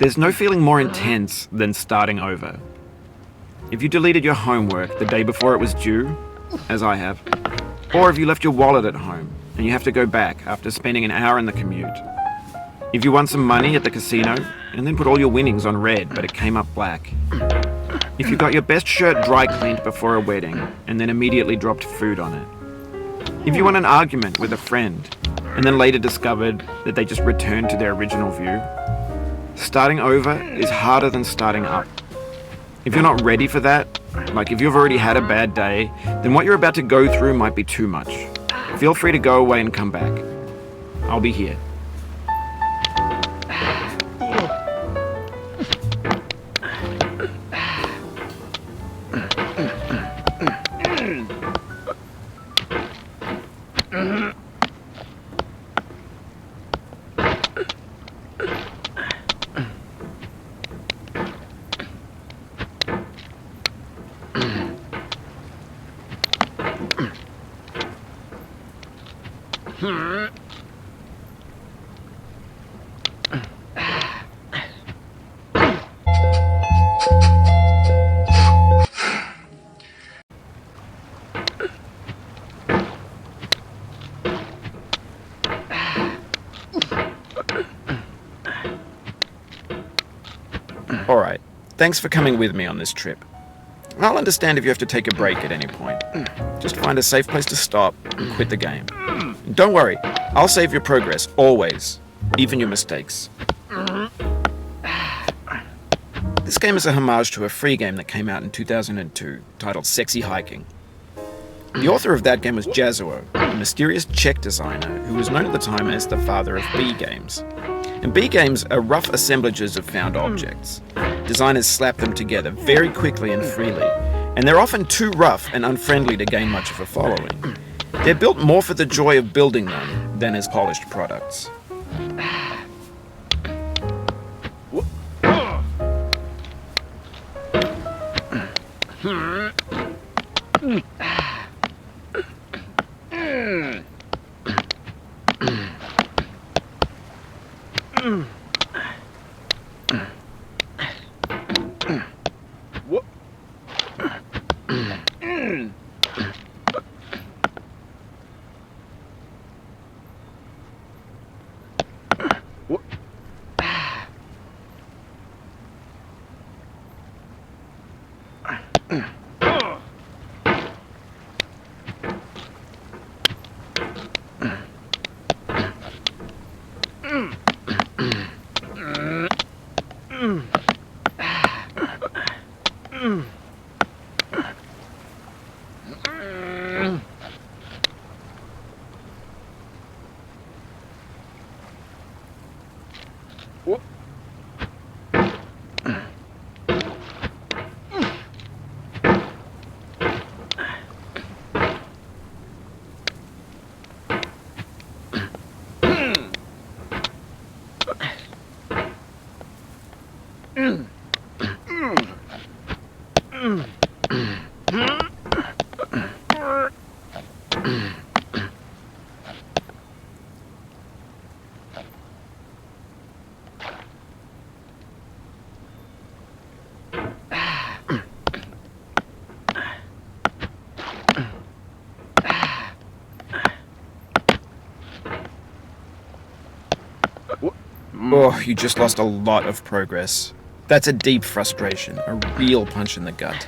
There's no feeling more intense than starting over. If you deleted your homework the day before it was due, as I have, or if you left your wallet at home and you have to go back after spending an hour in the commute. If you won some money at the casino and then put all your winnings on red but it came up black. If you got your best shirt dry cleaned before a wedding and then immediately dropped food on it. If you won an argument with a friend and then later discovered that they just returned to their original view. Starting over is harder than starting up. If you're not ready for that, like if you've already had a bad day, then what you're about to go through might be too much. Feel free to go away and come back. I'll be here. Alright, thanks for coming with me on this trip. I'll understand if you have to take a break at any point. Just find a safe place to stop and quit the game. And don't worry, I'll save your progress, always. Even your mistakes. This game is a homage to a free game that came out in 2002, titled Sexy Hiking. The author of that game was Jazuo, a mysterious Czech designer who was known at the time as the father of B games. And B games are rough assemblages of found objects. Designers slap them together very quickly and freely, and they're often too rough and unfriendly to gain much of a following. They're built more for the joy of building them than as polished products. Oh, you just lost a lot of progress. That's a deep frustration, a real punch in the gut.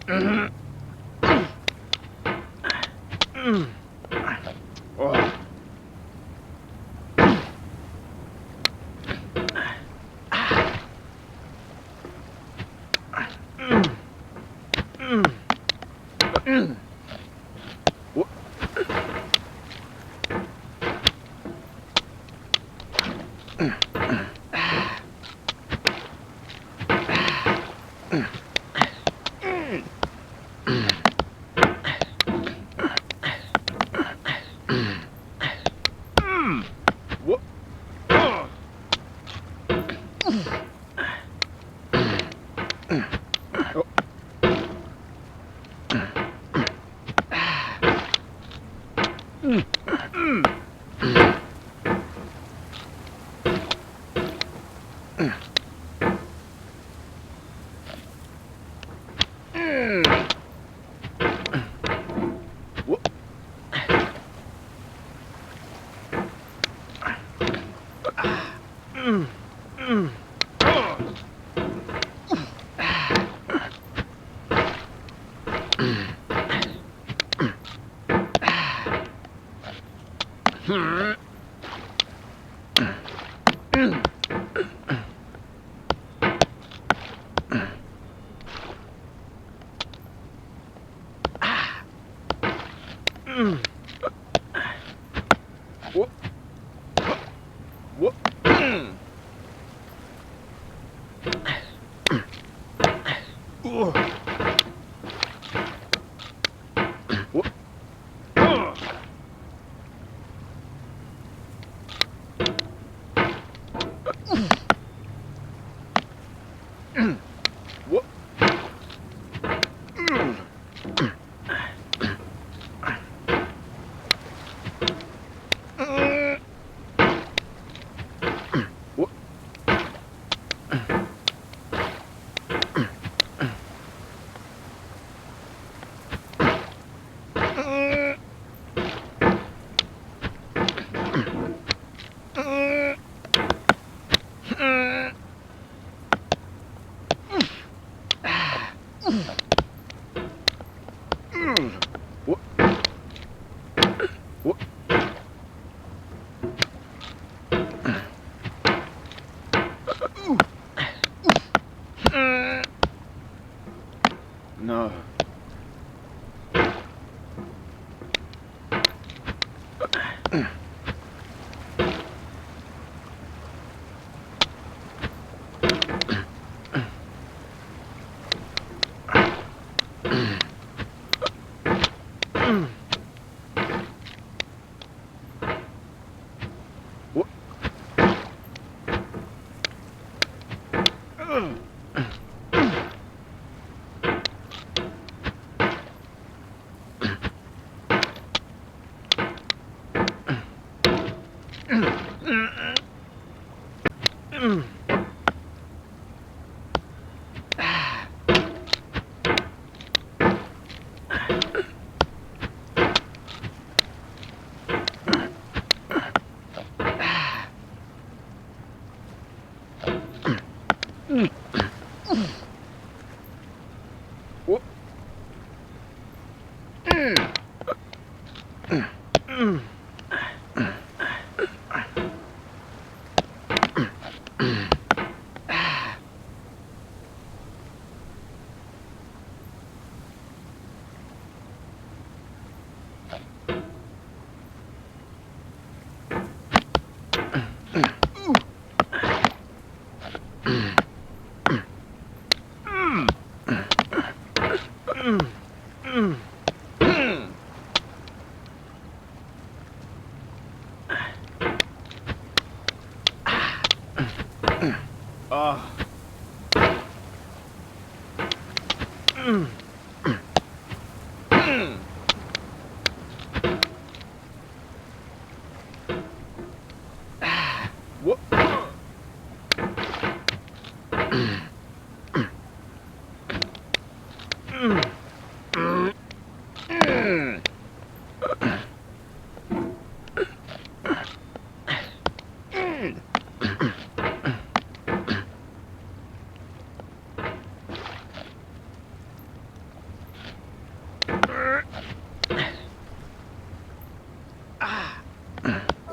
No.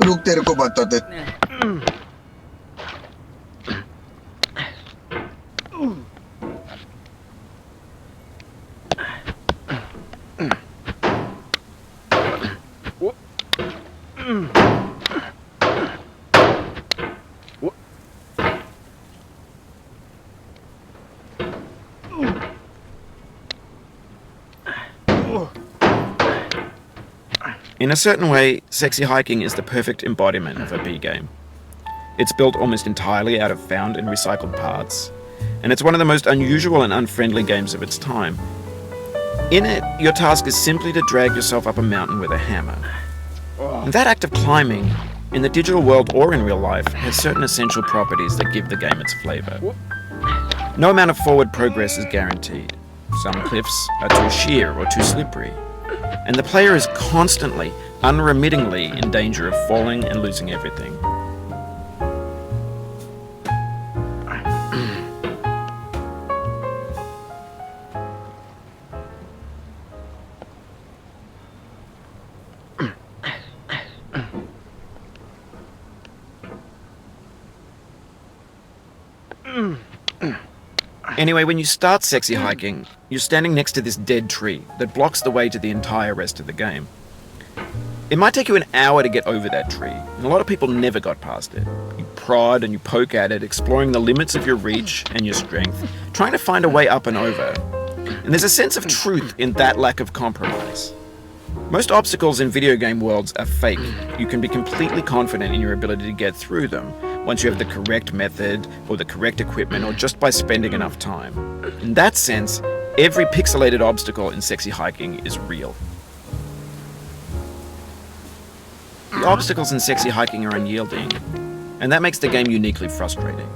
रुक तेरे को बताते In a certain way, Sexy Hiking is the perfect embodiment of a B game. It's built almost entirely out of found and recycled parts, and it's one of the most unusual and unfriendly games of its time. In it, your task is simply to drag yourself up a mountain with a hammer. And that act of climbing, in the digital world or in real life, has certain essential properties that give the game its flavour. No amount of forward progress is guaranteed. Some cliffs are too sheer or too slippery, and the player is constantly, unremittingly in danger of falling and losing everything. Anyway, when you start Sexy Hiking, you're standing next to this dead tree that blocks the way to the entire rest of the game. It might take you an hour to get over that tree, and a lot of people never got past it. You prod and you poke at it, exploring the limits of your reach and your strength, trying to find a way up and over. And there's a sense of truth in that lack of compromise. Most obstacles in video game worlds are fake. You can be completely confident in your ability to get through them once you have the correct method or the correct equipment or just by spending enough time. In that sense, every pixelated obstacle in Sexy Hiking is real. The obstacles in Sexy Hiking are unyielding, and that makes the game uniquely frustrating.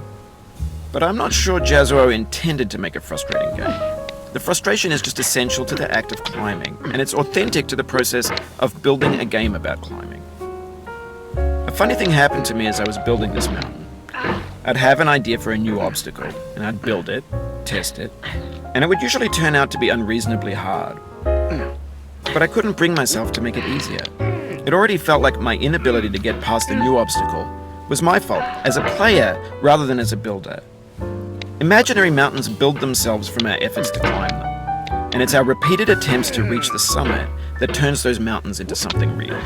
But I'm not sure Jazzuo intended to make a frustrating game. The frustration is just essential to the act of climbing, and it's authentic to the process of building a game about climbing. A funny thing happened to me as I was building this mountain. I'd have an idea for a new obstacle, and I'd build it, test it, and it would usually turn out to be unreasonably hard. But I couldn't bring myself to make it easier. It already felt like my inability to get past the new obstacle was my fault as a player rather than as a builder. Imaginary mountains build themselves from our efforts to climb them, and it's our repeated attempts to reach the summit that turns those mountains into something real.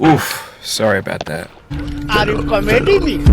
Oof, sorry about that. Are you comedy me?